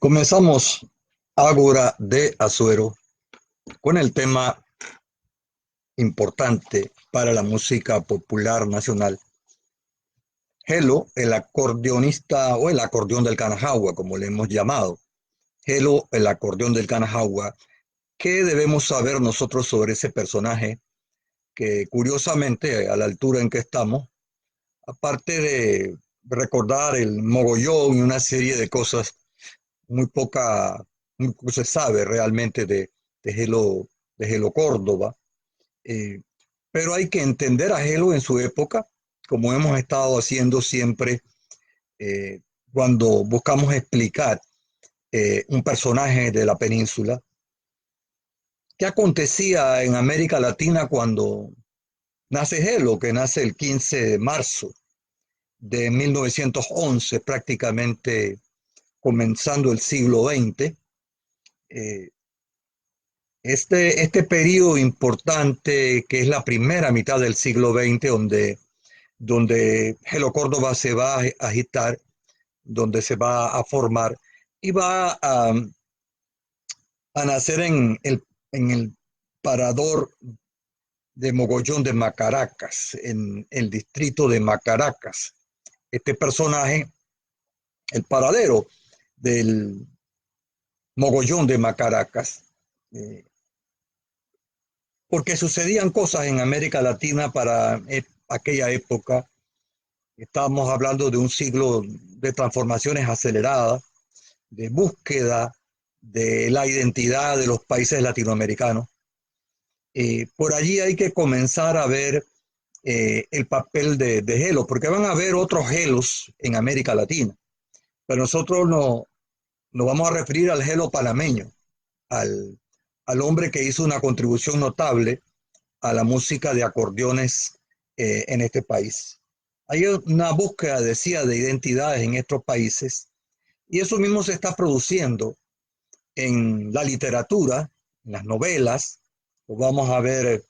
Comenzamos Ágora de Azuero con el tema importante para la música popular nacional. Gelo, el acordeonista o el acordeón del Kanahagua, como le hemos llamado. Gelo, el acordeón del Kanahagua. ¿Qué debemos saber nosotros sobre ese personaje que curiosamente a la altura en que estamos, aparte de recordar el mogollón y una serie de cosas, muy muy se sabe realmente de Gelo, de Gelo Córdoba, eh, pero hay que entender a Gelo en su época, como hemos estado haciendo siempre eh, cuando buscamos explicar un personaje de la península. ¿Qué acontecía en América Latina cuando nace Gelo, que nace el 15 de marzo de 1911, prácticamente comenzando el siglo XX? Eh, este periodo importante, que es la primera mitad del siglo XX, donde Gelo Córdoba se va a agitar, donde se va a formar y va a nacer en el parador de Mogollón de Macaracas, en el distrito de Macaracas. Este personaje, el paradero del Mogollón de Macaracas, eh, porque sucedían cosas en América Latina para aquella época. Estábamos hablando de un siglo de transformaciones aceleradas, de búsqueda de la identidad de los países latinoamericanos. Por allí hay que comenzar a ver el papel de Gelo, porque van a haber otros Gelos en América Latina, pero nosotros nos vamos a referir al Gelo panameño, al, al hombre que hizo una contribución notable a la música de acordeones en este país. Hay una búsqueda, decía, de identidades en estos países y eso mismo se está produciendo en la literatura, en las novelas, lo vamos a ver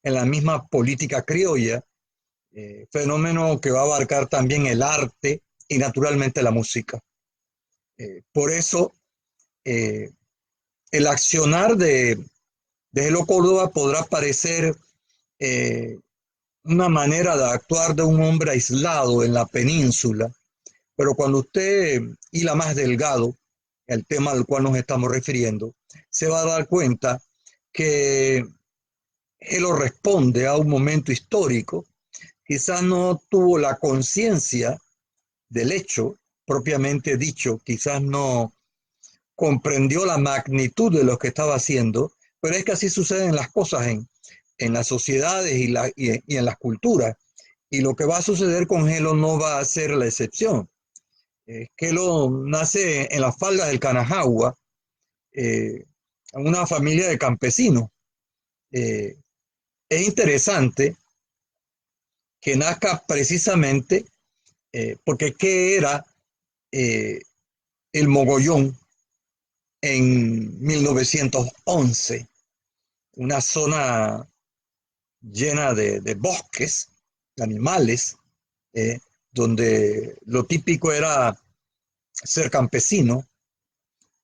en la misma política criolla, fenómeno que va a abarcar también el arte y naturalmente la música. Por eso, eh, el accionar de Gelo Córdoba podrá parecer eh, una manera de actuar de un hombre aislado en la península, pero cuando usted hila más delgado el tema al cual nos estamos refiriendo, se va a dar cuenta que Gelo responde a un momento histórico, quizás no tuvo la conciencia del hecho propiamente dicho, quizás no comprendió la magnitud de lo que estaba haciendo, pero es que así suceden las cosas en las sociedades y en las culturas. Y lo que va a suceder con Gelo no va a ser la excepción. Gelo nace en las faldas del Kanahagua, en una familia de campesinos. Eh, es interesante que nazca precisamente porque ¿qué era eh, el mogollón en 1911? Una zona llena de bosques, de animales, eh, donde lo típico era ser campesino.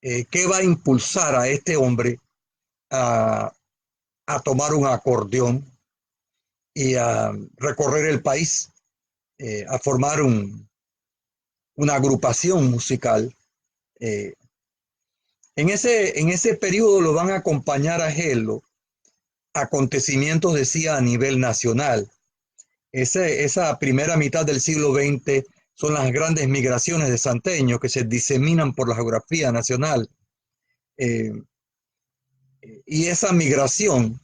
¿Qué va a impulsar a este hombre a, a tomar un acordeón y a recorrer el país, a formar una agrupación musical? Eh, en ese periodo lo van a acompañar a Gelo acontecimientos, decía, a nivel nacional. Esa primera mitad del siglo XX son las grandes migraciones de santeños que se diseminan por la geografía nacional. Eh, y esa migración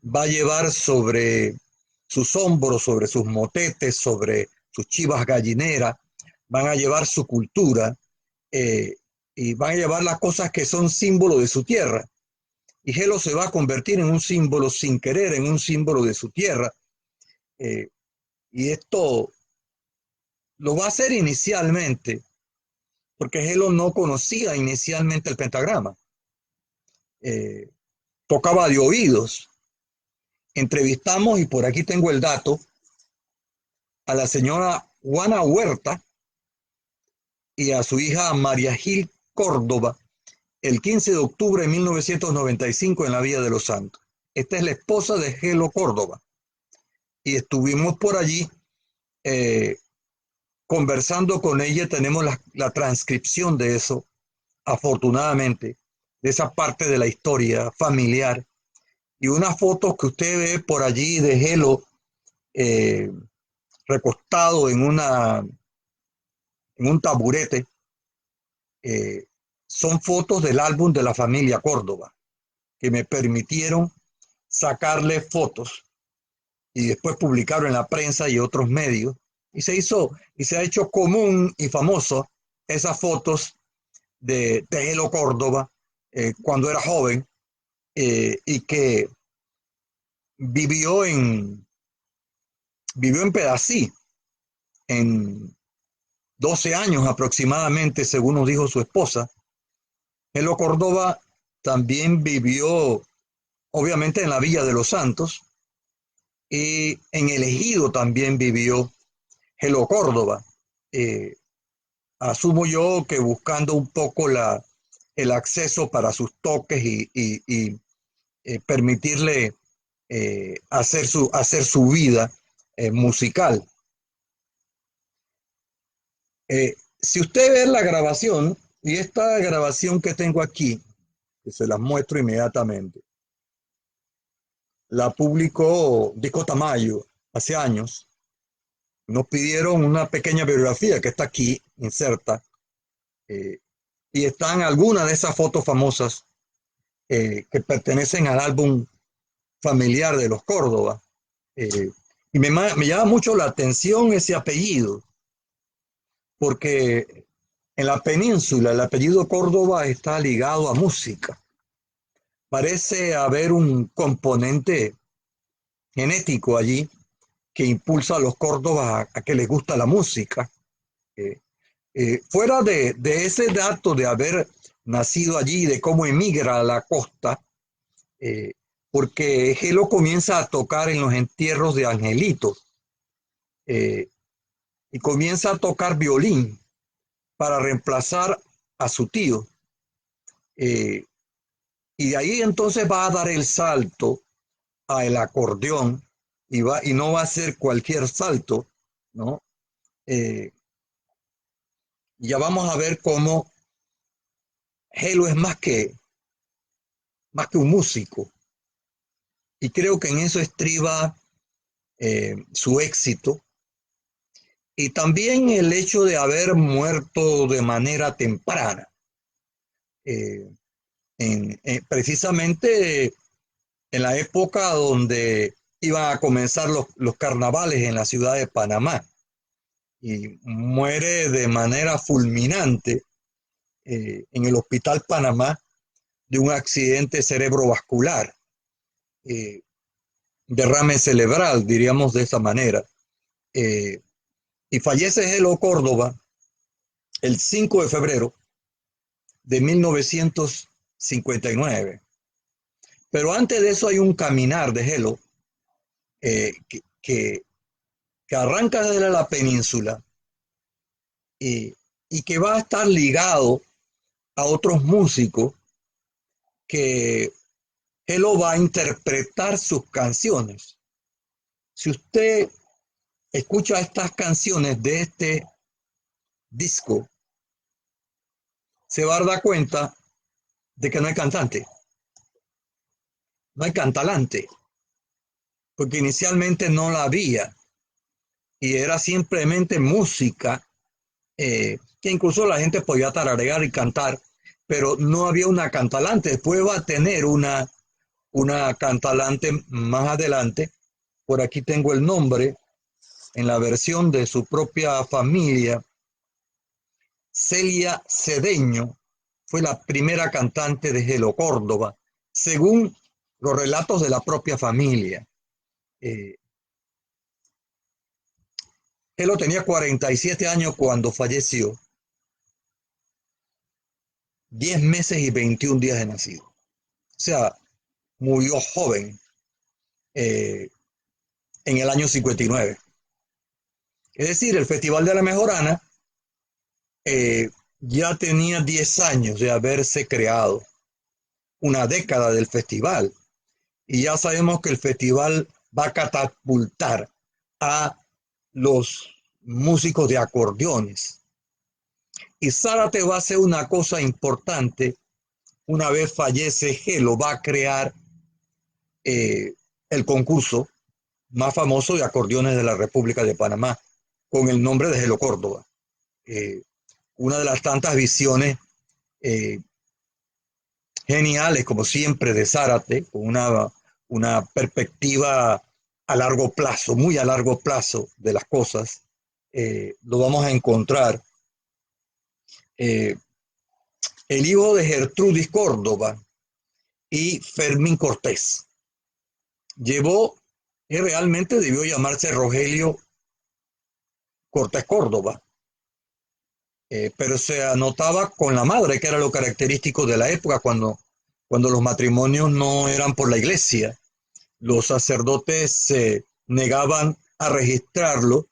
va a llevar sobre sus hombros, sobre sus motetes, sobre sus chivas gallineras, van a llevar su cultura y van a llevar las cosas que son símbolos de su tierra. Y Gelo se va a convertir en un símbolo sin querer, en un símbolo de su tierra. Eh, y esto lo va a hacer inicialmente, porque Gelo no conocía inicialmente el pentagrama. Eh, Tocaba de oídos. Entrevistamos, y por aquí tengo el dato, a la señora Juana Huerta y a su hija María Gil Córdoba, el 15 de octubre de 1995 en la Villa de los Santos. Esta es la esposa de Gelo Córdoba. Y estuvimos por allí conversando con ella. Tenemos la transcripción de eso, afortunadamente, de esa parte de la historia familiar. Y unas fotos que usted ve por allí de Gelo eh, recostado en un taburete, eh, son fotos del álbum de la familia Córdoba, que me permitieron sacarle fotos y después publicarlo en la prensa y otros medios. Y se ha hecho común y famoso esas fotos de Gelo Córdoba cuando era joven y que vivió en Pedací, en 12 años aproximadamente, según nos dijo su esposa. Gelo Córdoba también vivió, obviamente, en la Villa de los Santos y en el Ejido también vivió Gelo Córdoba. Eh, Asumo yo que buscando un poco el acceso para sus toques y permitirle hacer su vida musical. Si usted ve la grabación, y esta grabación que tengo aquí, que se las muestro inmediatamente, la publicó Disco Tamayo hace años. Nos pidieron una pequeña biografía que está aquí inserta, eh, y están algunas de esas fotos famosas que pertenecen al álbum familiar de los Córdoba. Y me llama mucho la atención ese apellido, porque en la península el apellido Córdoba está ligado a música. Parece haber un componente genético allí que impulsa a los Córdobas a que les gusta la música. Fuera de ese dato de haber nacido allí, de cómo emigra a la costa, eh, porque Gelo comienza a tocar en los entierros de Angelito eh, y comienza a tocar violín para reemplazar a su tío. Eh, y de ahí entonces va a dar el salto al acordeón y no va a ser cualquier salto, ¿no? Eh, ya vamos a ver cómo Gelo es más que un músico. Y creo que en eso estriba su éxito. Y también el hecho de haber muerto de manera temprana. Eh, Precisamente en la época donde iban a comenzar los carnavales en la ciudad de Panamá. Y muere de manera fulminante en el Hospital Panamá de un accidente cerebrovascular, eh, derrame cerebral, diríamos de esa manera. Eh, y fallece Gelo Córdoba el 5 de febrero de 1959. Pero antes de eso hay un caminar de Gelo eh, que, que, que arranca desde la península y, y que va a estar ligado a otros músicos que Gelo va a interpretar sus canciones. Si usted escucha estas canciones de este disco, se va a dar cuenta de que no hay cantante, no hay cantalante, porque inicialmente no la había y era simplemente música que incluso la gente podía tararear y cantar, pero no había una cantalante. Después va a tener una cantalante más adelante. Por aquí tengo el nombre en la versión de su propia familia. Celia Cedeño fue la primera cantante de Gelo Córdoba, según los relatos de la propia familia. Eh, Gelo tenía 47 años cuando falleció, 10 meses y 21 días de nacido. O sea, murió joven eh, en el año 59. Es decir, el Festival de la Mejorana ya tenía 10 años de haberse creado, una década del festival. Y ya sabemos que el festival va a catapultar a los músicos de acordeones. Y Zárate va a hacer una cosa importante. Una vez fallece Gelo, va a crear eh, el concurso más famoso de acordeones de la República de Panamá, con el nombre de Gelo Córdoba. Eh, una de las tantas visiones eh, geniales, como siempre, de Zárate, con una perspectiva a largo plazo, muy a largo plazo de las cosas, lo vamos a encontrar. Eh, el hijo de Gertrudis Córdoba y Fermín Cortés. Llevó, y realmente debió llamarse Rogelio Cortés Córdoba, pero se anotaba con la madre, que era lo característico de la época, cuando los matrimonios no eran por la iglesia. Los sacerdotes se negaban a registrarlo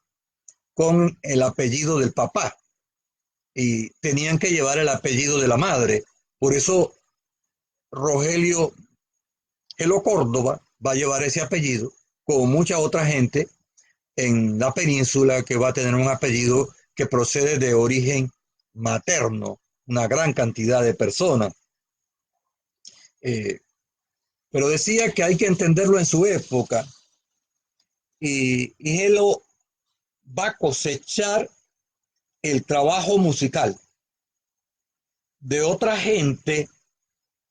con el apellido del papá y tenían que llevar el apellido de la madre. Por eso Rogelio Elo Córdoba va a llevar ese apellido, como mucha otra gente en la península que va a tener un apellido que procede de origen materno, una gran cantidad de personas. Eh, pero decía que hay que entenderlo en su época y él va a cosechar el trabajo musical de otra gente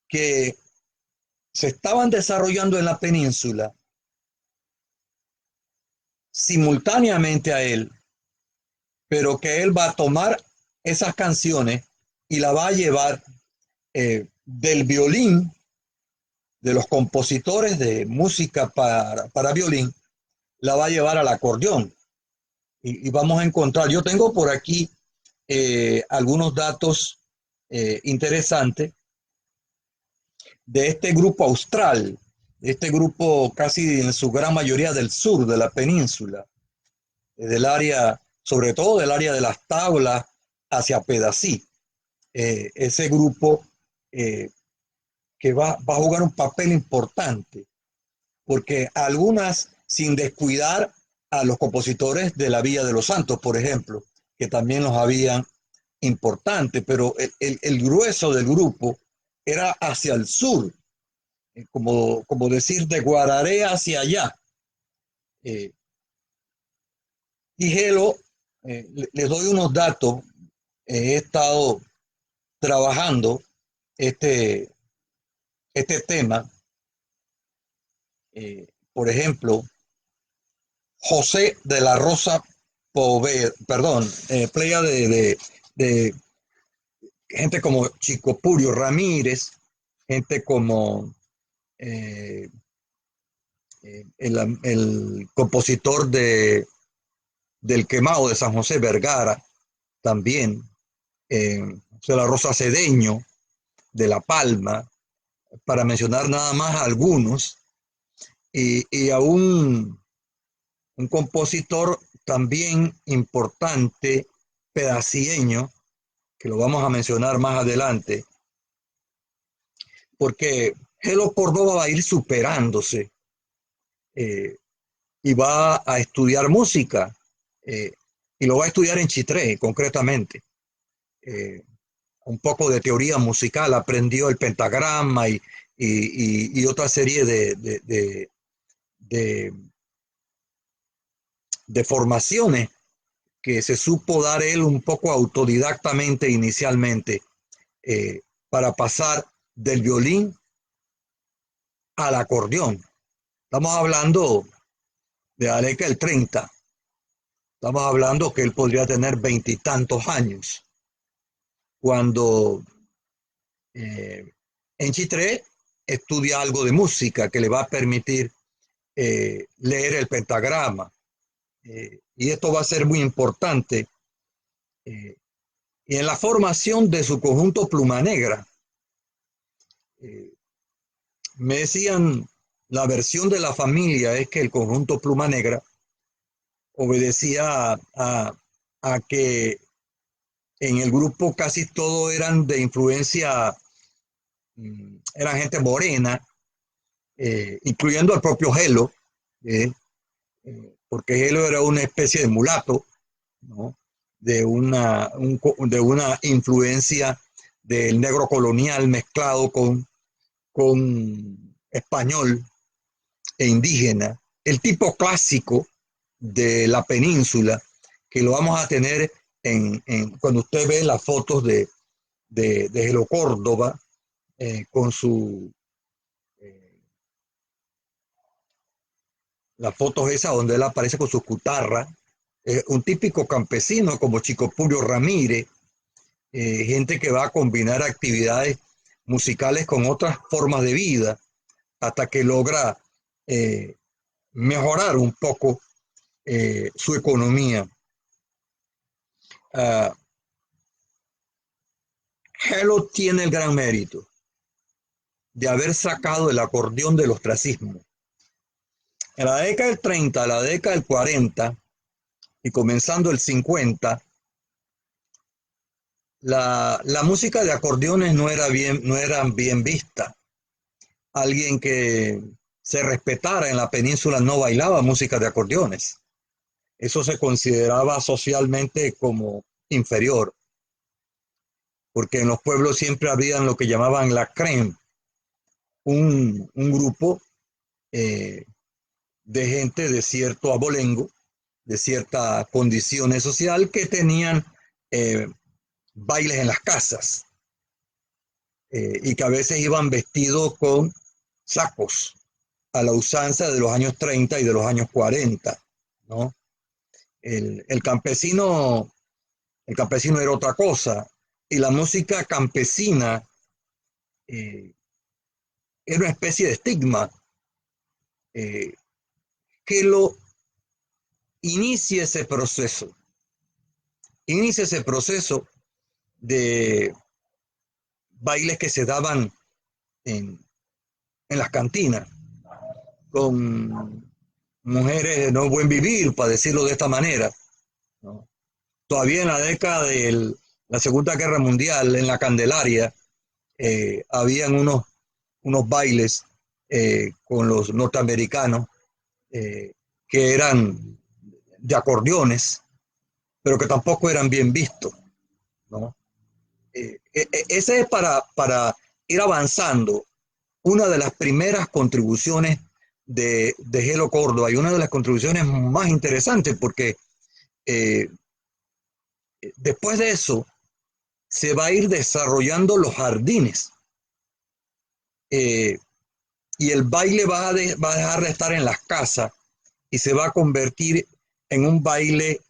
que se estaban desarrollando en la península simultáneamente a él, pero que él va a tomar esas canciones y la va a llevar del violín, de los compositores de música para violín, la va a llevar al acordeón. Y vamos a encontrar, yo tengo por aquí algunos datos interesantes de este grupo austral, este grupo casi en su gran mayoría del sur de la península, del área, sobre todo del área de las tablas hacia Pedací. Ese grupo eh, que va a jugar un papel importante, porque algunas, sin descuidar a los compositores de la Villa de los Santos, por ejemplo, que también los habían importante, pero el grueso del grupo era hacia el sur, como decir de Guararé hacia allá. Eh, y Gelo, les doy unos datos, he estado trabajando este, este tema. Por ejemplo, José de la Rosa perdón, playa de gente como Chico Purio Ramírez, gente como eh, el compositor del Quemado de San José Vergara, también, José de la Rosa Cedeño, de La Palma, para mencionar nada más algunos, y a un compositor también importante, pedacieño, que lo vamos a mencionar más adelante, porque Gelo Córdoba va a ir superándose eh, y va a estudiar música eh, y lo va a estudiar en Chitré concretamente. Eh, un poco de teoría musical, aprendió el pentagrama y otra serie de, de formaciones que se supo dar él un poco autodidactamente inicialmente para pasar del violín al acordeón. Estamos hablando de la década del 30. Estamos hablando que él podría tener veintitantos años cuando en Chitré estudia algo de música que le va a permitir leer el pentagrama. Y esto va a ser muy importante. Y en la formación de su conjunto Pluma Negra, eh, me decían, la versión de la familia es que el conjunto Pluma Negra obedecía a que En el grupo casi todos eran de influencia, eran gente morena, incluyendo al propio Gelo, porque Gelo era una especie de mulato, ¿no? De una influencia del negro colonial mezclado con español e indígena, el tipo clásico de la península, que lo vamos a tener cuando usted ve las fotos de Gelo Córdoba, con eh, las fotos esas donde él aparece con su cutarra, un típico campesino como Chico Purio Ramírez, gente que va a combinar actividades musicales con otras formas de vida hasta que logra eh, mejorar un poco su economía. Uh, Gelo tiene el gran mérito de haber sacado el acordeón del ostracismo. En la década del 30, la década del 40 y comenzando el 50, la música de acordeones no era bien vista. Alguien que se respetara en la península no bailaba música de acordeones. Eso se consideraba socialmente como inferior, porque en los pueblos siempre habían lo que llamaban la crème, un grupo eh, de gente de cierto abolengo, de cierta condición social, que tenían eh, bailes en las casas y que a veces iban vestidos con sacos a la usanza de los años 30 y de los años 40, ¿no? El campesino, el campesino era otra cosa, y la música campesina eh, era una especie de estigma eh, que lo inicia inicia ese proceso de bailes que se daban en las cantinas, con mujeres de no buen vivir, para decirlo de esta manera, ¿no? Todavía en la década de la Segunda Guerra Mundial, en la Candelaria, habían unos bailes con los norteamericanos que eran de acordeones, pero que tampoco eran bien vistos, ¿no? Ese es para ir avanzando una de las primeras contribuciones de Gelo Córdoba y una de las contribuciones más interesantes porque eh, después de eso se va a ir desarrollando los jardines eh, y el baile va a dejar de estar en las casas y se va a convertir en un baile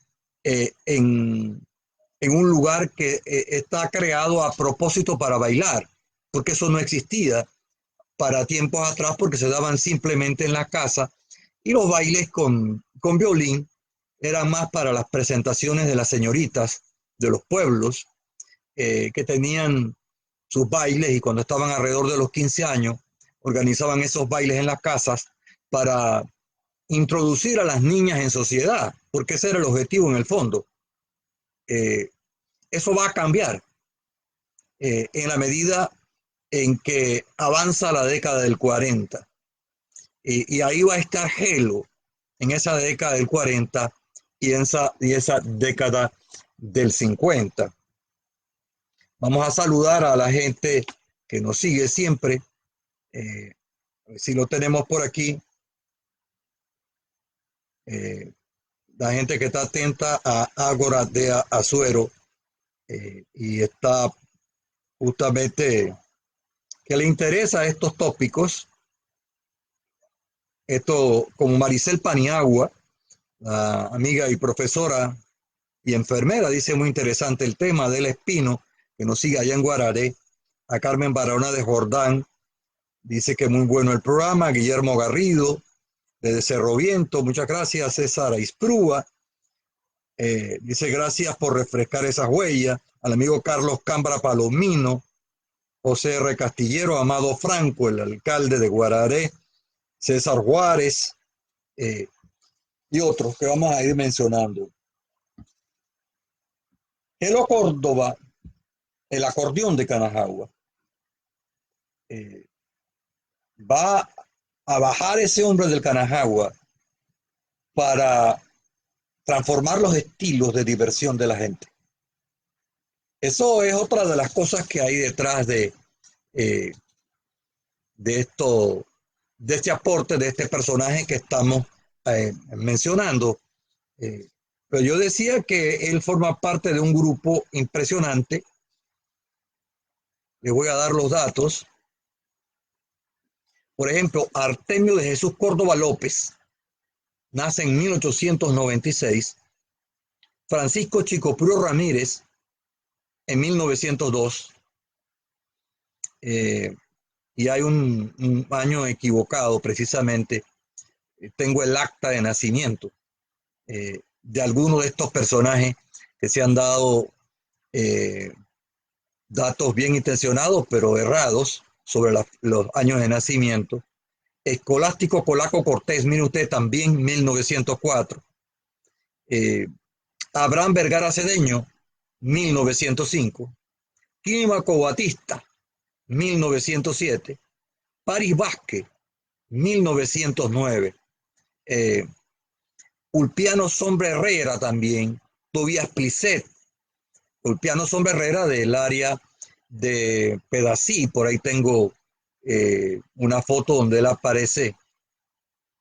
en un lugar que está creado a propósito para bailar, porque eso no existía para tiempos atrás porque se daban simplemente en la casa y los bailes con violín eran más para las presentaciones de las señoritas de los pueblos que tenían sus bailes y cuando estaban alrededor de los 15 años organizaban esos bailes en las casas para introducir a las niñas en sociedad, porque ese era el objetivo en el fondo. Eh, Eso va a cambiar en la medida en que avanza la década del 40. Y ahí va a estar Gelo en esa década del 40 y esa década del 50. Vamos a saludar a la gente que nos sigue siempre. Eh, si lo tenemos por aquí, eh, la gente que está atenta a Ágora de Azuero y está justamente que le interesa estos tópicos, esto como Maricel Paniagua, la amiga y profesora y enfermera, dice muy interesante el tema del Espino, que nos sigue allá en Guararé, a Carmen Barahona de Jordán, dice que muy bueno el programa, Guillermo Garrido, desde Cerro Viento, muchas gracias, César Aisprúa, dice gracias por refrescar esas huellas, al amigo Carlos Cambra Palomino, José R. Castillero, Amado Franco, el alcalde de Guararé, César Juárez, y otros que vamos a ir mencionando. Gelo Córdoba, el acordeón de Canajagua, va a bajar ese hombre del Canajagua para transformar los estilos de diversión de la gente. Eso es otra de las cosas que hay detrás eh, de esto, de este aporte, de este personaje que estamos mencionando. Pero yo decía que él forma parte de un grupo impresionante. Le voy a dar los datos. Por ejemplo, Artemio de Jesús Córdoba López nace en 1896. Francisco Chicopuro Ramírez en 1902. Y hay un año equivocado precisamente. Tengo el acta de nacimiento de algunos de estos personajes que se han dado datos bien intencionados, pero errados sobre los años de nacimiento. Escolástico Polaco Cortés, mire usted, también 1904. Abraham Vergara Cedeño, 1905. Químaco Batista, 1907. Paris Vázquez, 1909. Ulpiano Sombra Herrera también. Tobías Plisset. Ulpiano Sombra Herrera del área de Pedací. Por ahí tengo una foto donde él aparece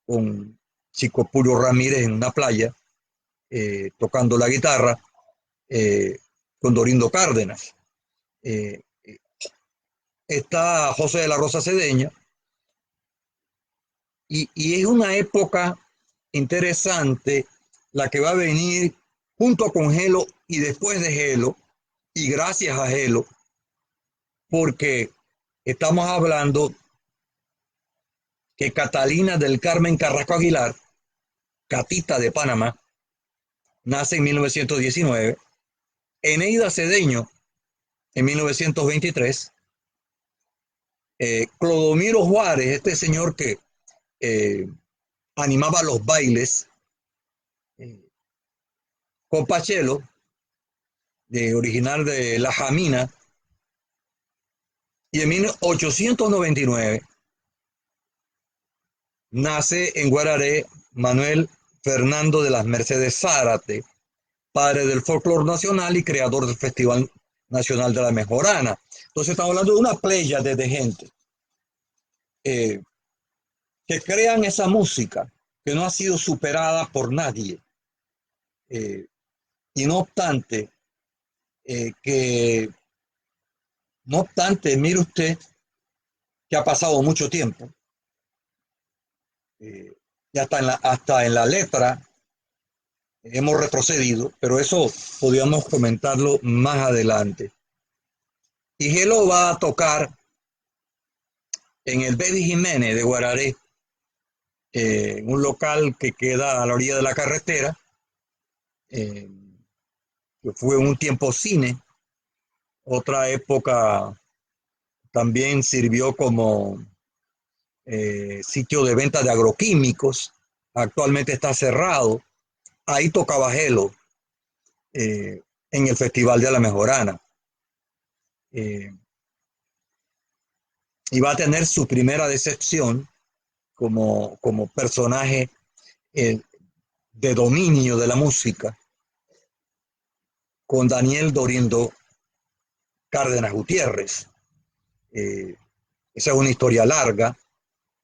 con Chico Puro Ramírez en una playa tocando la guitarra con Dorindo Cárdenas. Está José de la Rosa Cedeña y es una época interesante la que va a venir junto con Gelo y después de Gelo y gracias a Gelo, porque estamos hablando que Catalina del Carmen Carrasco Aguilar, Catita de Panamá, nace en 1919, Eneida Cedeño en 1923, Clodomiro Juárez, este señor que animaba los bailes, Compachelo, original de La Jamina, y en 1899 nace en Guararé Manuel Fernando de las Mercedes Zárate, padre del folclore nacional y creador del Festival Nacional de la Mejorana. Entonces estamos hablando de una playa de gente que crean esa música que no ha sido superada por nadie. Y no obstante, mire usted que ha pasado mucho tiempo. Y hasta en la letra hemos retrocedido, pero eso podríamos comentarlo más adelante. Y Gelo va a tocar en el Baby Jiménez de Guararé, un local que queda a la orilla de la carretera, que fue un tiempo cine, otra época también sirvió como sitio de venta de agroquímicos, actualmente está cerrado. Ahí tocaba Gelo en el Festival de la Mejorana. Y va a tener su primera decepción como personaje de dominio de la música con Daniel Dorindo Cárdenas Gutiérrez. Esa es una historia larga,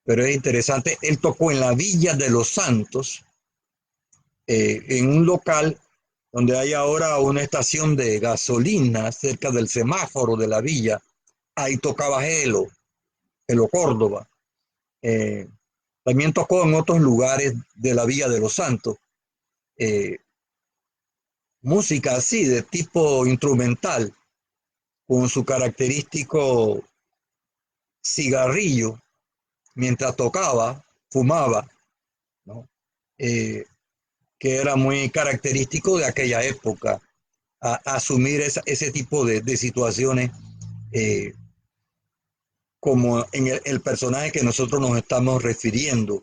pero es interesante. Él tocó en la Villa de los Santos, en un local donde hay ahora una estación de gasolina cerca del semáforo de la villa. Ahí tocaba Gelo Córdoba. También tocó en otros lugares de la Villa de los Santos. Música así, de tipo instrumental, con su característico cigarrillo, mientras tocaba, fumaba, ¿no? Que era muy característico de aquella época, a asumir ese tipo de situaciones como en el personaje que nosotros nos estamos refiriendo.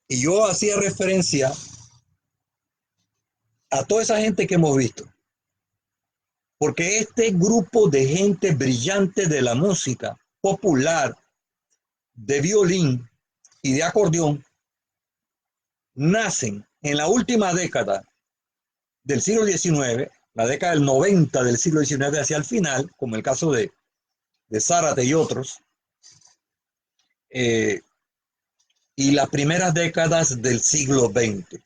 Y yo hacía referencia a toda esa gente que hemos visto, porque este grupo de gente brillante de la música popular, de violín y de acordeón, nacen en la última década del siglo XIX, la década del 90 del siglo XIX hacia el final, como el caso de Zárate y otros, eh, y las primeras décadas del siglo XX.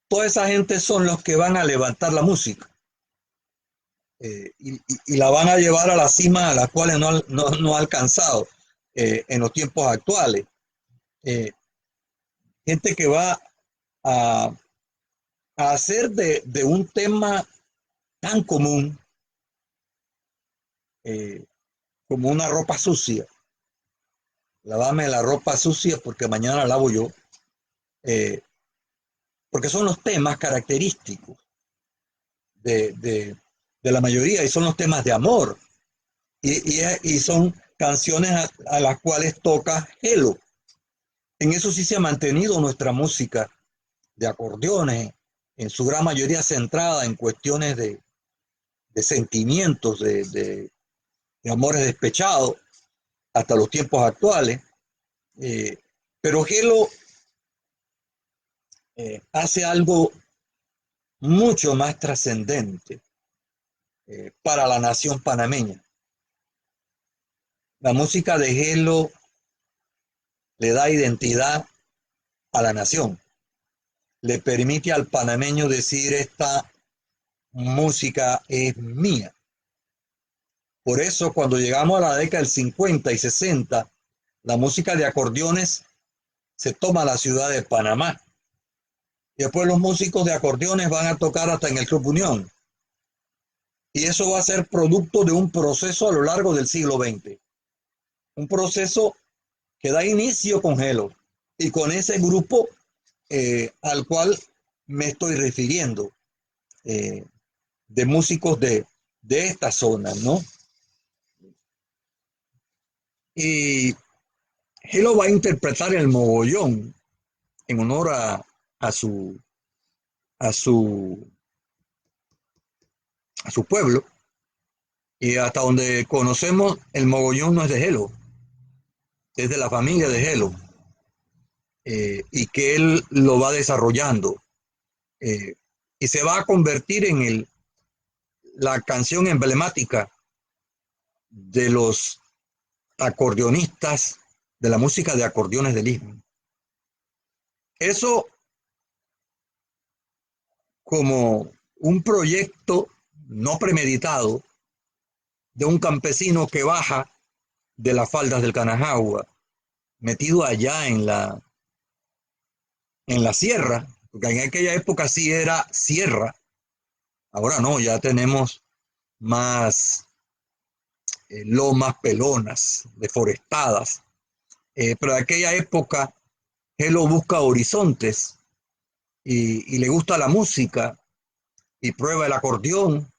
Toda esa gente son los que van a levantar la música y la van a llevar a la cima a las cuales no ha alcanzado en los tiempos actuales. Eh, Gente que va a, a hacer de un tema tan común eh, como una ropa sucia. Lávame la ropa sucia porque mañana la lavo yo. Eh, Porque son los temas característicos de, de, de, la mayoría y son los temas de amor. Y son canciones a las cuales toca Hello. En eso sí se ha mantenido nuestra música de acordeones, en su gran mayoría centrada en cuestiones de sentimientos, de amores despechados, hasta los tiempos actuales. Eh, pero Gelo hace algo mucho más trascendente para la nación panameña. La música de Gelo le da identidad a la nación, le permite al panameño decir esta música es mía. Por eso cuando llegamos a la década del 50 y 60, la música de acordeones se toma la ciudad de Panamá. Y después los músicos de acordeones van a tocar hasta en el Club Unión. Y eso va a ser producto de un proceso a lo largo del siglo XX. Un proceso que da inicio con Gelo y con ese grupo al cual me estoy refiriendo, eh, de músicos de esta zona, ¿no? Y Gelo va a interpretar el mogollón en honor a su, a su, a su pueblo. Y hasta donde conocemos, el mogollón no es de Gelo, es de la familia de Gelo, y que él lo va desarrollando. Eh, y se va a convertir en la canción emblemática de los acordeonistas, de la música de acordeones del Istmo. Eso como un proyecto no premeditado de un campesino que baja de las faldas del Canajagua, metido allá en la sierra, porque en aquella época sí era sierra, ahora no, ya tenemos más lomas pelonas, deforestadas, pero en aquella época él lo busca horizontes y le gusta la música y prueba el acordeón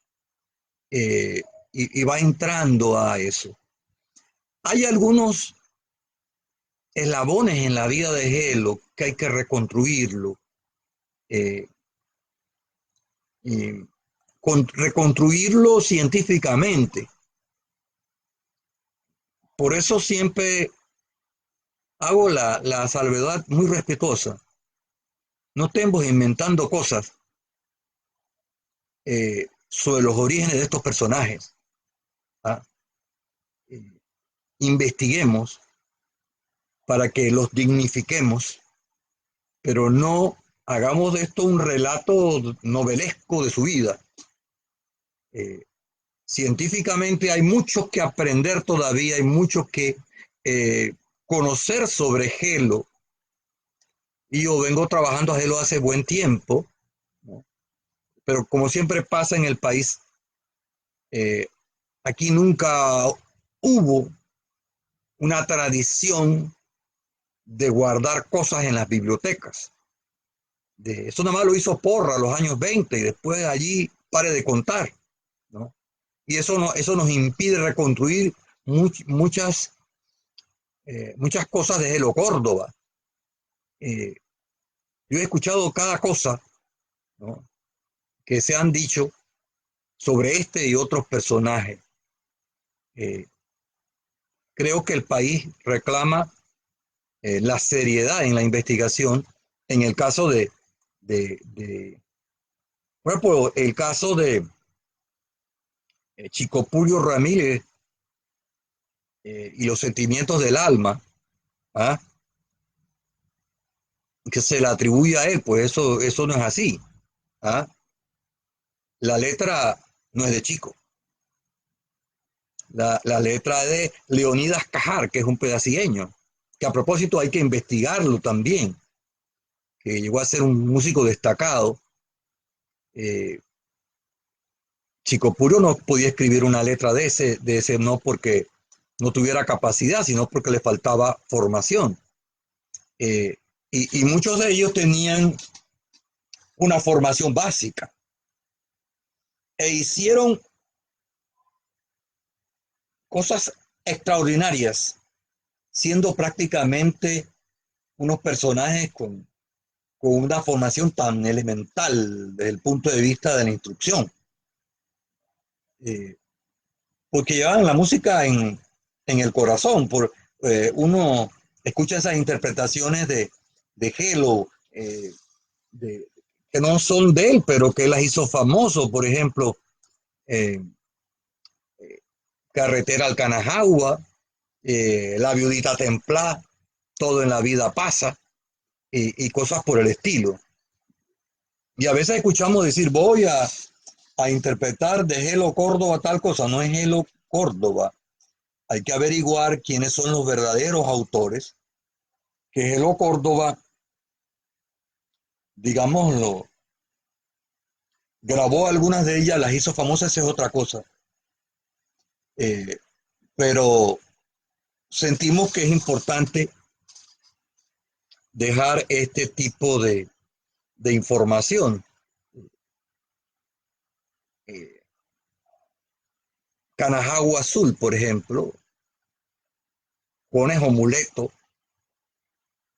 eh, y va entrando a eso. Hay algunos eslabones en la vida de Gelo que hay que reconstruirlo eh, y reconstruirlo científicamente. Por eso siempre hago la salvedad muy respetuosa. No estemos inventando cosas sobre los orígenes de estos personajes. ¿Ah? Investiguemos para que los dignifiquemos, pero no hagamos de esto un relato novelesco de su vida. Eh, Científicamente hay mucho que aprender todavía, hay mucho que conocer sobre Gelo. Y yo vengo trabajando a Gelo hace buen tiempo, ¿no? Pero como siempre pasa en el país, eh, aquí nunca hubo una tradición de guardar cosas en las bibliotecas. Eso nada más lo hizo Porra a los años 20 y después allí pare de contar, ¿no? Y eso nos impide reconstruir muchas cosas de Gelo Córdoba. Eh, yo he escuchado cada cosa, ¿no?, que se han dicho sobre este y otros personajes. Eh, Creo que el país reclama la seriedad en la investigación en el caso por ejemplo, el caso de Chico Purio Ramírez y los sentimientos del alma, ¿ah? Que se le atribuye a él, pues eso no es así. ¿Ah? La letra no es de Chico, la letra es de Leonidas Cajar, que es un pedacieño, que a propósito hay que investigarlo también, que llegó a ser un músico destacado. Eh, Chico Purio no podía escribir una letra de ese no porque no tuviera capacidad, sino porque le faltaba formación. Eh, y muchos de ellos tenían una formación básica e hicieron cosas extraordinarias, siendo prácticamente unos personajes con una formación tan elemental desde el punto de vista de la instrucción. Eh, Porque llevaban la música en el corazón. Uno escucha esas interpretaciones de Gelo, de, que no son de él, pero que él las hizo famoso. Por ejemplo, eh, Carretera al Canajagua, La Viudita Templá, Todo en la Vida Pasa, y cosas por el estilo. Y a veces escuchamos decir, voy a interpretar de Gelo Córdoba tal cosa. No es Gelo Córdoba. Hay que averiguar quiénes son los verdaderos autores, que Gelo Córdoba, digámoslo, grabó algunas de ellas, las hizo famosas, esa es otra cosa. Eh, pero sentimos que es importante dejar este tipo de información. Eh, Canajagua Azul, por ejemplo, Conejo Muleto,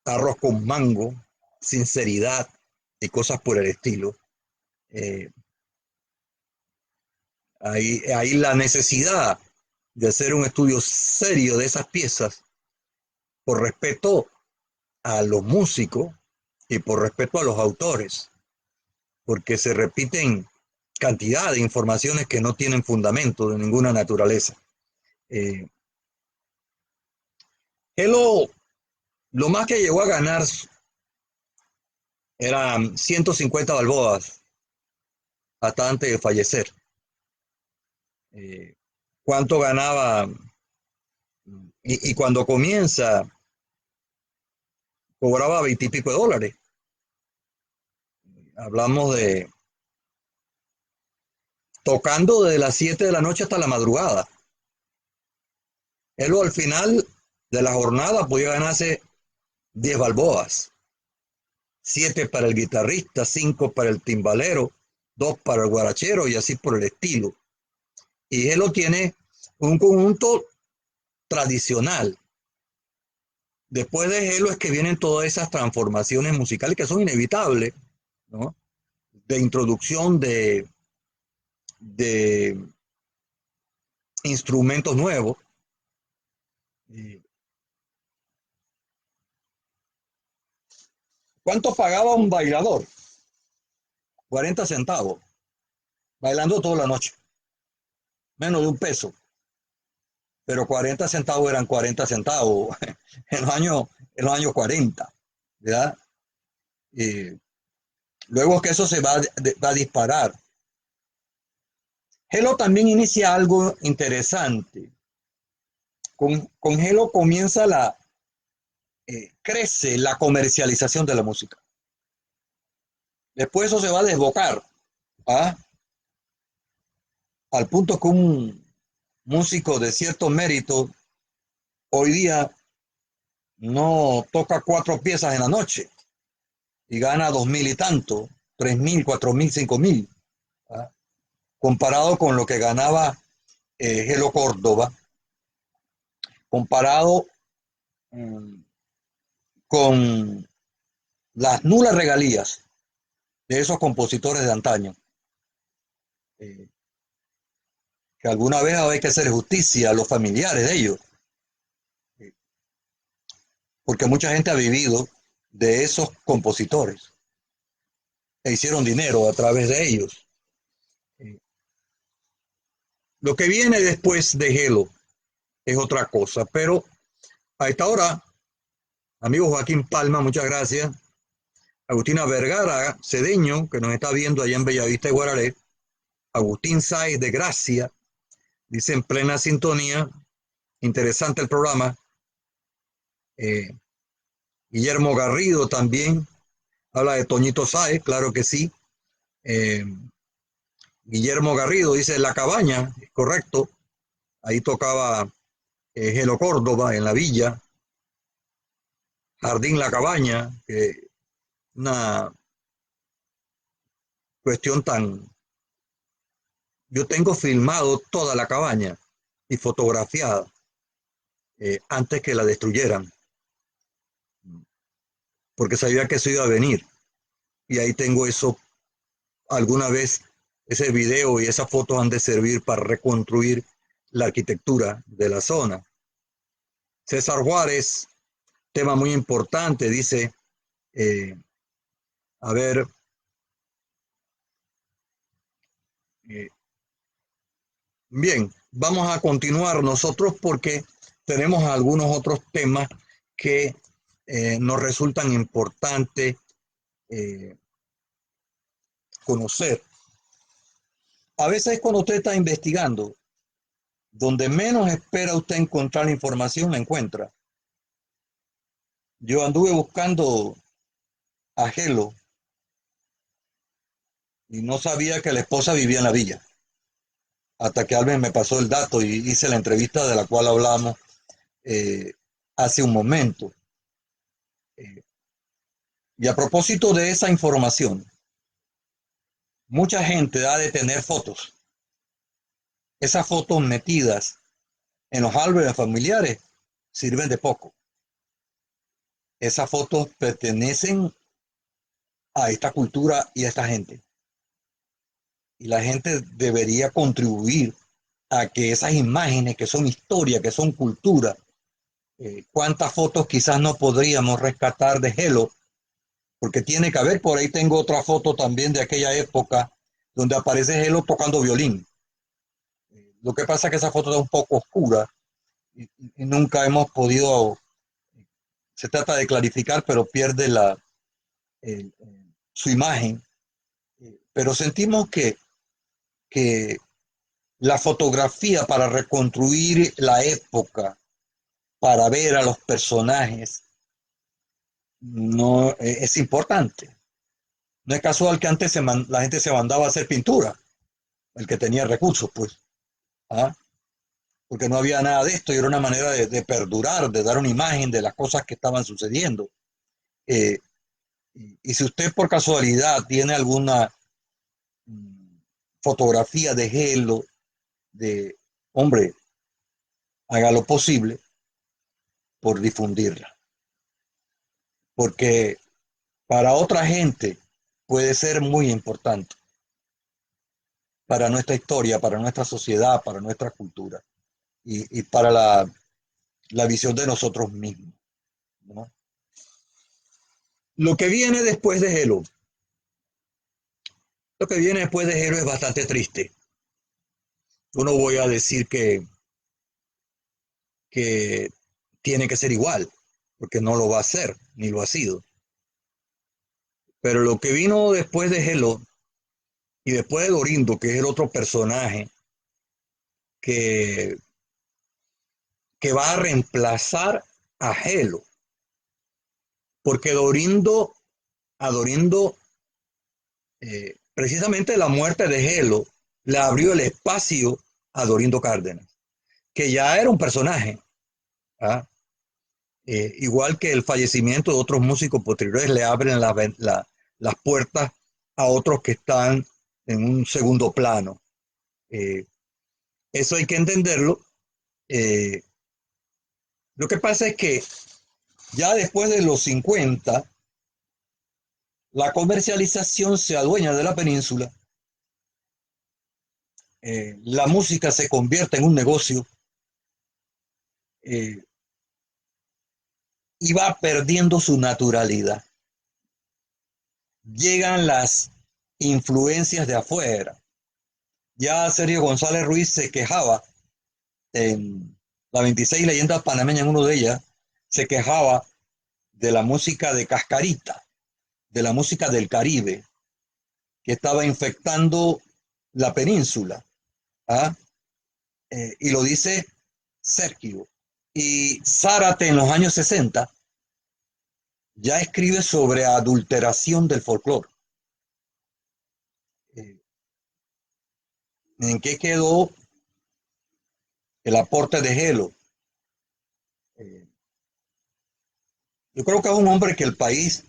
Arroz con Mango, Sinceridad y cosas por el estilo. Eh, hay la necesidad de hacer un estudio serio de esas piezas por respeto a los músicos y por respeto a los autores, porque se repiten cantidad de informaciones que no tienen fundamento de ninguna naturaleza. Eh, él lo más que llegó a ganar eran 150 balboas hasta antes de fallecer. Eh, ¿Cuánto ganaba? Y cuando comienza, cobraba 20 y pico de dólares. Hablamos de tocando desde las 7 de la noche hasta la madrugada. Él al final de la jornada podía ganarse 10 balboas, 7 para el guitarrista, 5 para el timbalero, 2 para el guarachero y así por el estilo. Y él lo tiene un conjunto tradicional. Después de Gelo es que vienen todas esas transformaciones musicales que son inevitables, ¿no? De introducción de instrumentos nuevos. ¿Cuánto pagaba un bailador? 40 centavos, bailando toda la noche, menos de un peso, pero 40 centavos eran 40 centavos en los años 40, ¿verdad? Eh, Luego es que eso se va a disparar. Hello también inicia algo interesante. Con Hello comienza crece la comercialización de la música. Después eso se va a desbocar, ¿ah? Al punto que un músico de cierto mérito hoy día no toca 4 piezas en la noche y gana 2.000 y tanto, 3.000, 4.000, 5.000, ¿ah? Comparado con lo que ganaba Gelo Córdoba, comparado um, con las nulas regalías de esos compositores de antaño. Eh, que alguna vez hay que hacer justicia a los familiares de ellos, porque mucha gente ha vivido de esos compositores e hicieron dinero a través de ellos. Lo que viene después de Gelo es otra cosa, pero a esta hora, amigo Joaquín Palma, muchas gracias. Agustina Vergara Cedeño, que nos está viendo allá en Bellavista de Guararé. Agustín Sáez de Gracia, dice en plena sintonía, interesante el programa. Guillermo Garrido también habla de Toñito Sáez, claro que sí. Guillermo Garrido dice La Cabaña, correcto. Ahí tocaba Gelo Córdoba en la villa. Jardín La Cabaña, una cuestión tan... Yo tengo filmado toda la cabaña y fotografiada antes que la destruyeran, porque sabía que eso iba a venir. Y ahí tengo eso, alguna vez ese video y esas fotos han de servir para reconstruir la arquitectura de la zona. César Juárez, tema muy importante, dice, a ver, bien, vamos a continuar nosotros porque tenemos algunos otros temas que nos resultan importantes conocer. A veces cuando usted está investigando, donde menos espera usted encontrar información, la encuentra. Yo anduve buscando a Gelo y no sabía que la esposa vivía en la villa, hasta que alguien me pasó el dato y hice la entrevista de la cual hablamos hace un momento. Y a propósito de esa información, mucha gente ha de tener fotos. Esas fotos metidas en los álbumes familiares sirven de poco. Esas fotos pertenecen a esta cultura y a esta gente. Y la gente debería contribuir a que esas imágenes que son historia, que son cultura, cuántas fotos quizás no podríamos rescatar de Gelo, porque tiene que haber, por ahí tengo otra foto también de aquella época donde aparece Gelo tocando violín. Lo que pasa es que esa foto está un poco oscura y nunca hemos podido, se trata de clarificar, pero pierde su imagen. Pero sentimos que la fotografía para reconstruir la época, para ver a los personajes, no es importante. No es casual que antes la gente se mandaba a hacer pintura, el que tenía recursos, pues. ¿Ah? Porque no había nada de esto y era una manera de perdurar, de dar una imagen de las cosas que estaban sucediendo. Eh, y si usted por casualidad tiene alguna fotografía de Gelo, de hombre, haga lo posible por difundirla. Porque para otra gente puede ser muy importante. Para nuestra historia, para nuestra sociedad, para nuestra cultura y para la visión de nosotros mismos, ¿no? Lo que viene después de Gelo, lo que viene después de Gelo es bastante triste. Yo no voy a decir que tiene que ser igual, porque no lo va a ser, ni lo ha sido. Pero lo que vino después de Gelo y después de Dorindo, que es el otro personaje que, que va a reemplazar a Gelo, porque a Dorindo, precisamente la muerte de Gelo le abrió el espacio a Dorindo Cárdenas, que ya era un personaje, ¿ah? Igual que el fallecimiento de otros músicos posteriores le abren las puertas a otros que están en un segundo plano. Eh, Eso hay que entenderlo. Eh, lo que pasa es que ya después de los 50, la comercialización se adueña de la península la música se convierte en un negocio eh, y va perdiendo su naturalidad. Llegan las influencias de afuera. Ya Sergio González Ruiz se quejaba en la 26 leyendas panameñas, en uno de ellas, se quejaba de la música de Cascarita, de la música del Caribe, que estaba infectando la península. ¿Ah? Y lo dice Sergio. Y Zárate en los años 60 ya escribe sobre adulteración del folclore. Eh, ¿En qué quedó el aporte de Gelo? Eh, yo creo que es un hombre que el país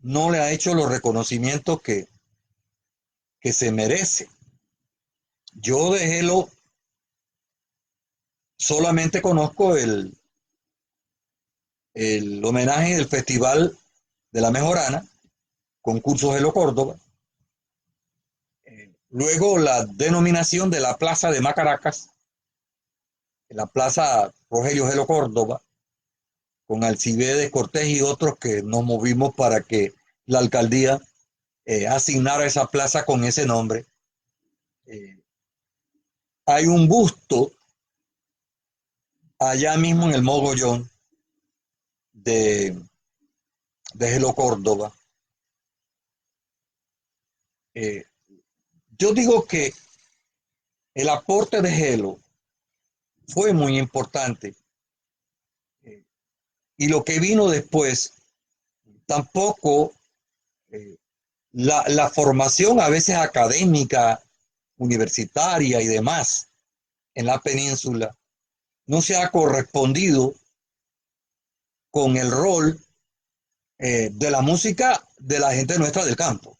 no le ha hecho los reconocimientos que se merece. Yo de Gelo solamente conozco el homenaje del Festival de la Mejorana, concurso Gelo Córdoba, luego la denominación de la Plaza de Macaracas, la Plaza Rogelio Gelo Córdoba, con Alcibiades Cortés y otros que nos movimos para que la alcaldía asignara esa plaza con ese nombre. Eh, Hay un busto allá mismo en el Mogollón de, de Gelo Córdoba. Eh, yo digo que el aporte de Gelo fue muy importante eh, y lo que vino después tampoco, eh, la formación a veces académica, universitaria y demás en la península no se ha correspondido con el rol de la música de la gente nuestra del campo.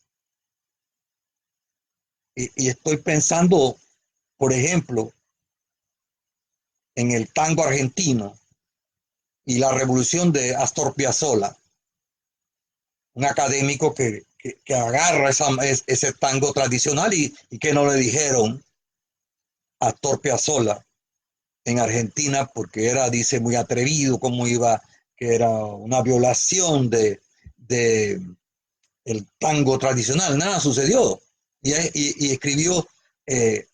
Y estoy pensando, por ejemplo, en el tango argentino y la revolución de Astor Piazzolla, un académico que agarra ese tango tradicional y que no le dijeron a Astor Piazzolla en Argentina porque era, dice, muy atrevido, como iba, que era una violación de el tango tradicional. Nada sucedió. Y escribió eh,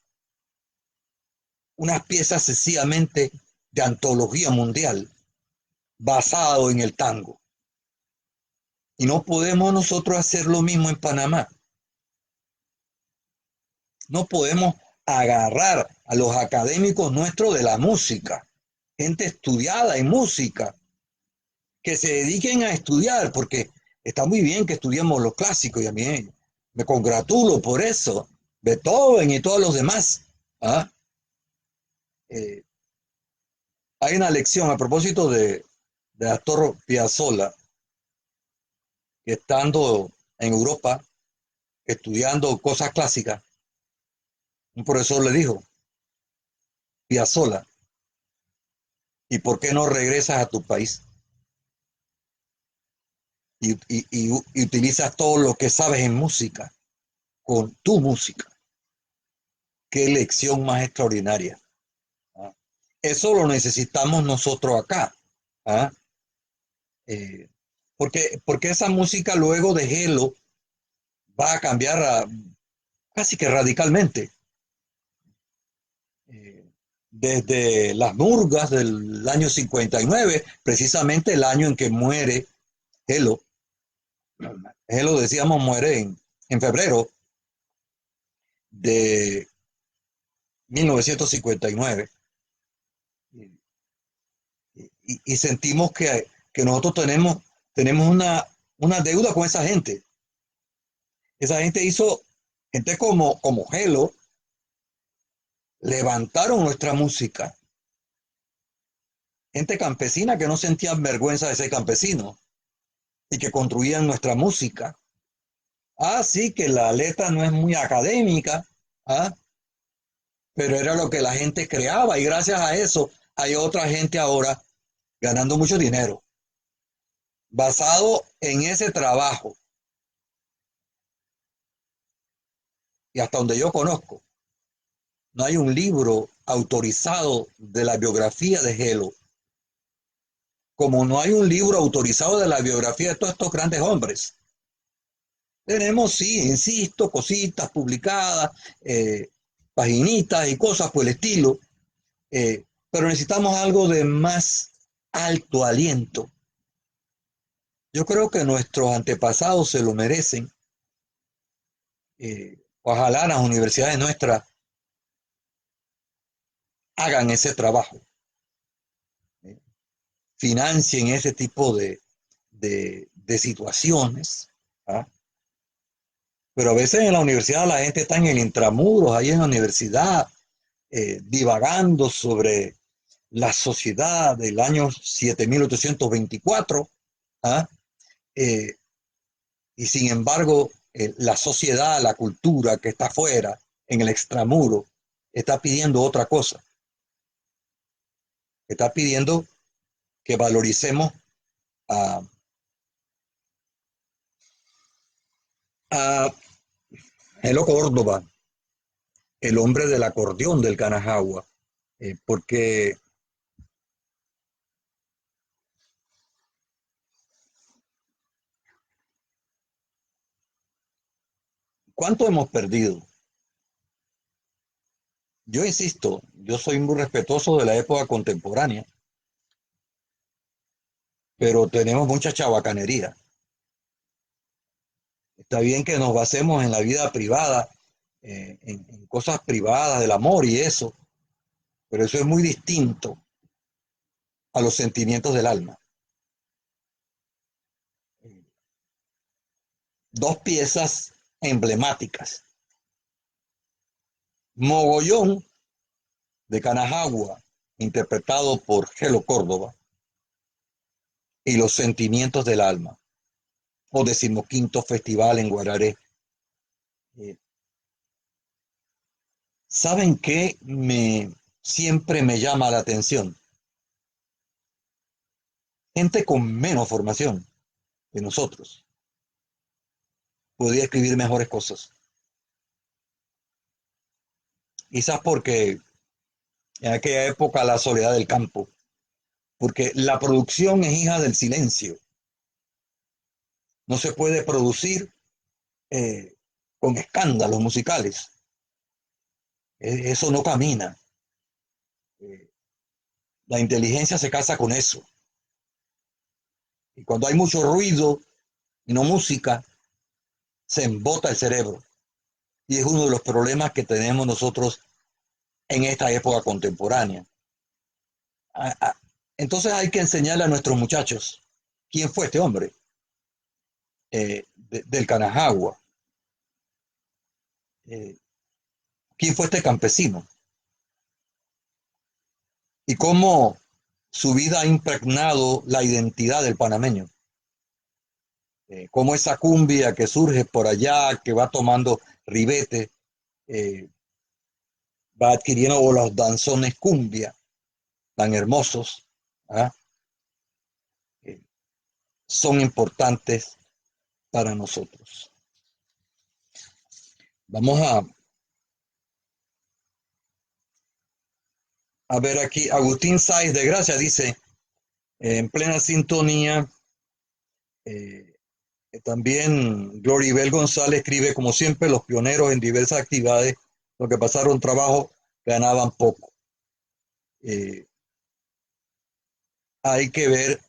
unas piezas sencillamente de antología mundial basado en el tango. Y no podemos nosotros hacer lo mismo en Panamá. No podemos agarrar a los académicos nuestros de la música, gente estudiada en música, que se dediquen a estudiar, porque está muy bien que estudiemos los clásicos y a mí me congratulo por eso, Beethoven y todos los demás. ¿Ah? Eh, Hay una lección a propósito de Astor Piazzolla, que estando en Europa estudiando cosas clásicas, un profesor le dijo, Piazzolla, ¿y por qué no regresas a tu país y utilizas todo lo que sabes en música con tu música? Qué lección más extraordinaria. ¿Ah? Eso lo necesitamos nosotros acá. ¿Ah? Eh, porque esa música luego de Gelo va a cambiar casi que radicalmente. Eh, Desde las murgas del año 59, precisamente el año en que muere Gelo. Gelo, decíamos, muere en febrero de 1959. Y sentimos que nosotros tenemos una deuda con esa gente. Esa gente hizo, gente como Gelo, levantaron nuestra música. Gente campesina que no sentían vergüenza de ser campesinos y que construían nuestra música. Ah, sí, que la letra no es muy académica, ¿ah? Pero era lo que la gente creaba y gracias a eso hay otra gente ahora ganando mucho dinero, basado en ese trabajo. Y hasta donde yo conozco, no hay un libro autorizado de la biografía de Gelo, como no hay un libro autorizado de la biografía de todos estos grandes hombres. Tenemos, sí, insisto, cositas publicadas, paginitas y cosas por el estilo, pero necesitamos algo de más alto aliento. Yo creo que nuestros antepasados se lo merecen. Ojalá las universidades nuestras hagan ese trabajo, financien ese tipo de situaciones. ¿Ah? Pero a veces en la universidad la gente está en el intramuros, ahí en la universidad, divagando sobre la sociedad del año 7824, ¿ah? Eh, y sin embargo, la sociedad, la cultura que está afuera, en el extramuro, está pidiendo otra cosa. Está pidiendo que valoricemos a, a Gelo Córdoba, el hombre del acordeón del Canajagua, porque ¿cuánto hemos perdido? Yo insisto, yo soy muy respetuoso de la época contemporánea, pero tenemos mucha chabacanería. Está bien que nos basemos en la vida privada, en cosas privadas del amor y eso, pero eso es muy distinto a los sentimientos del alma. Dos piezas emblemáticas. Mogollón de Canajagua, interpretado por Gelo Córdoba, y los sentimientos del alma, o 15º Festival en Guararé. Eh, ¿Saben qué siempre me llama la atención? Gente con menos formación que nosotros podía escribir mejores cosas. Quizás porque en aquella época la soledad del campo, porque la producción es hija del silencio. No se puede producir eh, con escándalos musicales. Eso no camina. Eh, la inteligencia se casa con eso. Y cuando hay mucho ruido y no música, se embota el cerebro. Y es uno de los problemas que tenemos nosotros en esta época contemporánea. Entonces hay que enseñarle a nuestros muchachos quién fue este hombre del Canajagua, eh, quién fue este campesino y cómo su vida ha impregnado la identidad del panameño. Cómo esa cumbia que surge por allá, que va tomando ribete, eh, va adquiriendo los danzones cumbia tan hermosos, ¿ah? eh, son importantes para nosotros. Vamos a ver aquí, Agustín Sáiz de Gracia dice, en plena sintonía, eh, también Gloribel González escribe, como siempre, los pioneros en diversas actividades, los que pasaron trabajo ganaban poco. Hay que ver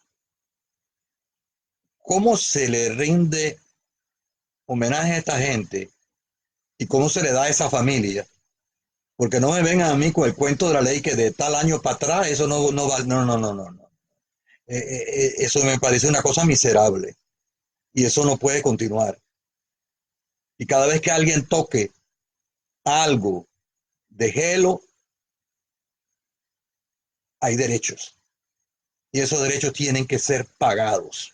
cómo se le rinde homenaje a esta gente y cómo se le da a esa familia. Porque no me vengan a mí con el cuento de la ley que de tal año para atrás, eso no va, no. Eso me parece una cosa miserable y eso no puede continuar. Y cada vez que alguien toque algo de Gelo, hay derechos. Y esos derechos tienen que ser pagados.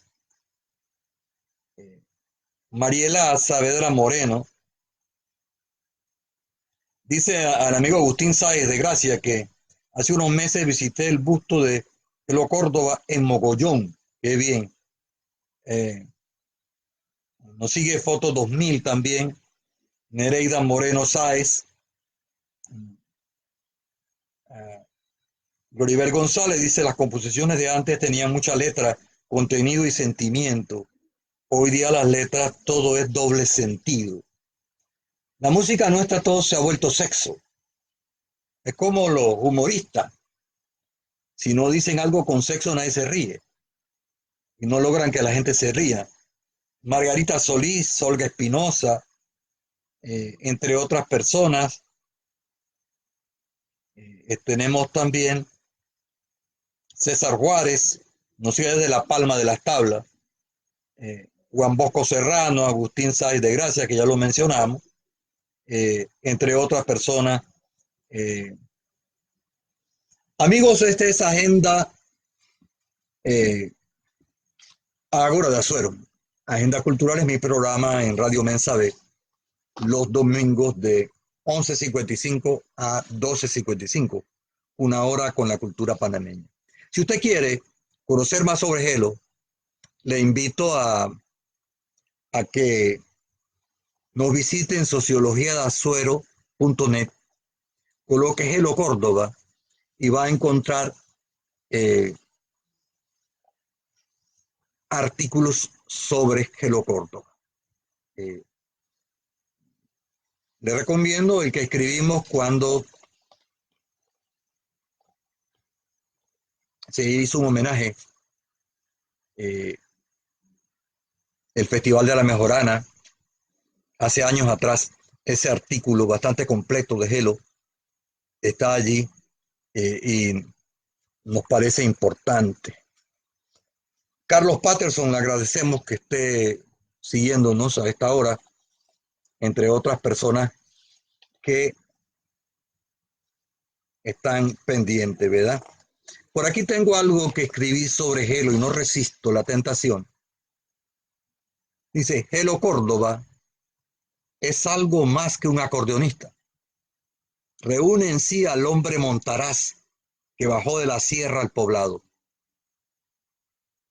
Mariela Saavedra Moreno dice al amigo Agustín Sáez de Gracia que hace unos meses visité el busto de Gelo Córdoba en Mogollón. Qué bien. Nos sigue Foto 2000 también. Nereida Moreno Sáez. Gloribel González dice, las composiciones de antes tenían mucha letra, contenido y sentimiento. Hoy día las letras todo es doble sentido. La música nuestra todo se ha vuelto sexo. Es como los humoristas. Si no dicen algo con sexo nadie se ríe. Y no logran que la gente se ría. Margarita Solís, Olga Espinosa, entre otras personas. Tenemos también César Juárez, no sé, de La Palma de las Tablas. Juan Bosco Serrano, Agustín Sáenz de Gracia, que ya lo mencionamos, entre otras personas. Amigos, esta es Agenda Ágora de Azuero. Agenda Cultural es mi programa en Radio Mensa B, los domingos de 11:55 a 12:55, una hora con la cultura panameña. Si usted quiere conocer más sobre Gelo, le invito a que nos visite en sociologiadazuero.net, coloque Gelo Córdoba y va a encontrar artículos sobre Gelo Córdoba. Le recomiendo el que escribimos cuando se hizo un homenaje, el Festival de la Mejorana, hace años atrás. Ese artículo bastante completo de Gelo está allí y nos parece importante. Carlos Patterson, le agradecemos que esté siguiéndonos a esta hora, entre otras personas que están pendientes, ¿verdad? Por aquí tengo algo que escribí sobre Gelo y no resisto la tentación. Dice, Gelo Córdoba es algo más que un acordeonista. Reúne en sí al hombre montaraz que bajó de la sierra al poblado.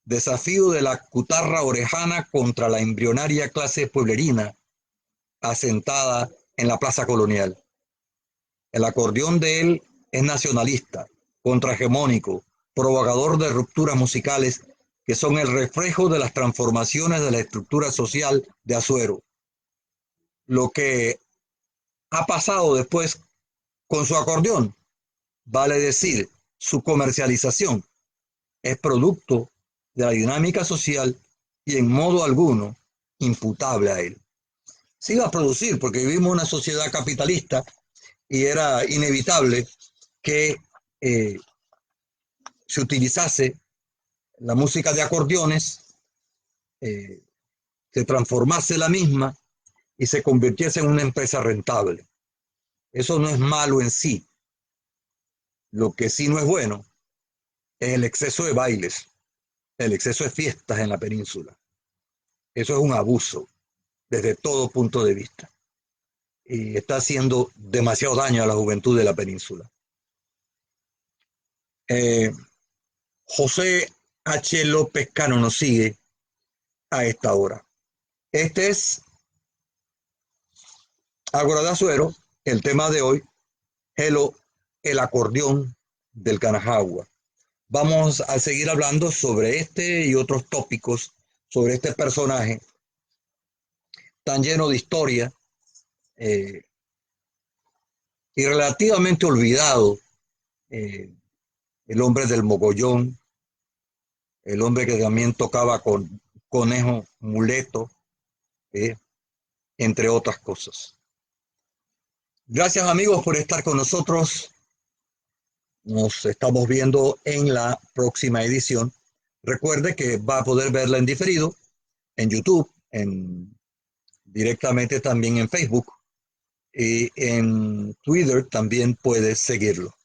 Desafío de la cutarra orejana contra la embrionaria clase pueblerina asentada en la plaza colonial. El acordeón de él es nacionalista, contrahegemónico, provocador de rupturas musicales que son el reflejo de las transformaciones de la estructura social de Azuero. Lo que ha pasado después con su acordeón, vale decir, su comercialización, es producto de la dinámica social y en modo alguno imputable a él. Se iba a producir porque vivimos una sociedad capitalista y era inevitable que se utilizase la música de acordeones, se transformase la misma y se convirtiese en una empresa rentable. Eso no es malo en sí. Lo que sí no es bueno es el exceso de bailes, el exceso de fiestas en la península. Eso es un abuso desde todo punto de vista y está haciendo demasiado daño a la juventud de la península. José H. López Cano nos sigue a esta hora. Este es Ágora de Azuero, el tema de hoy, Gelo, el acordeón del Canajagua. Vamos a seguir hablando sobre este y otros tópicos, sobre este personaje tan lleno de historia y relativamente olvidado, el hombre del mogollón, el hombre que también tocaba con conejo muleto, entre otras cosas. Gracias amigos por estar con nosotros. Nos estamos viendo en la próxima edición. Recuerde que va a poder verla en diferido, en YouTube, directamente también en Facebook y en Twitter también puede seguirlo.